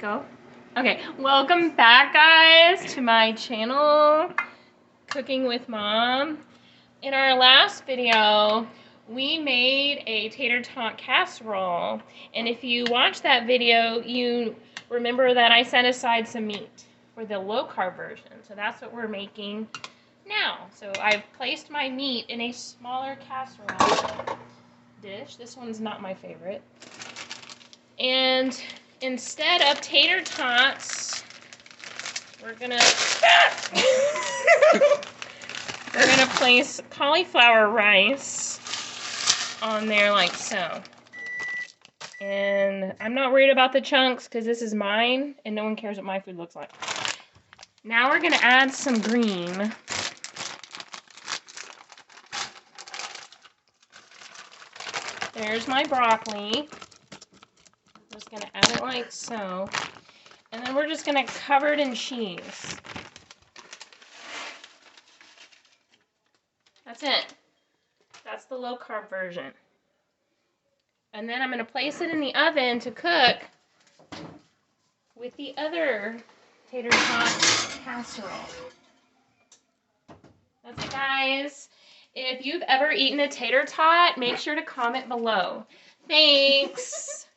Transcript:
Go. Okay, welcome back, guys, to my channel, Cooking with Mom. In our last video, we made a tater tot casserole, and if you watched that video, you remember that I set aside some meat for the low-carb version, so that's what we're making now. So I've placed my meat in a smaller casserole dish. This one's not my favorite. And instead of tater tots, we're gonna place cauliflower rice on there like so. And I'm not worried about the chunks because this is mine and no one cares what my food looks like. Now we're gonna add some green. There's my broccoli. I'm just gonna add it like so. And then we're just gonna cover it in cheese. That's it. That's the low carb version. And then I'm gonna place it in the oven to cook with the other tater tot casserole. That's it, guys. If you've ever eaten a tater tot, make sure to comment below. Thanks.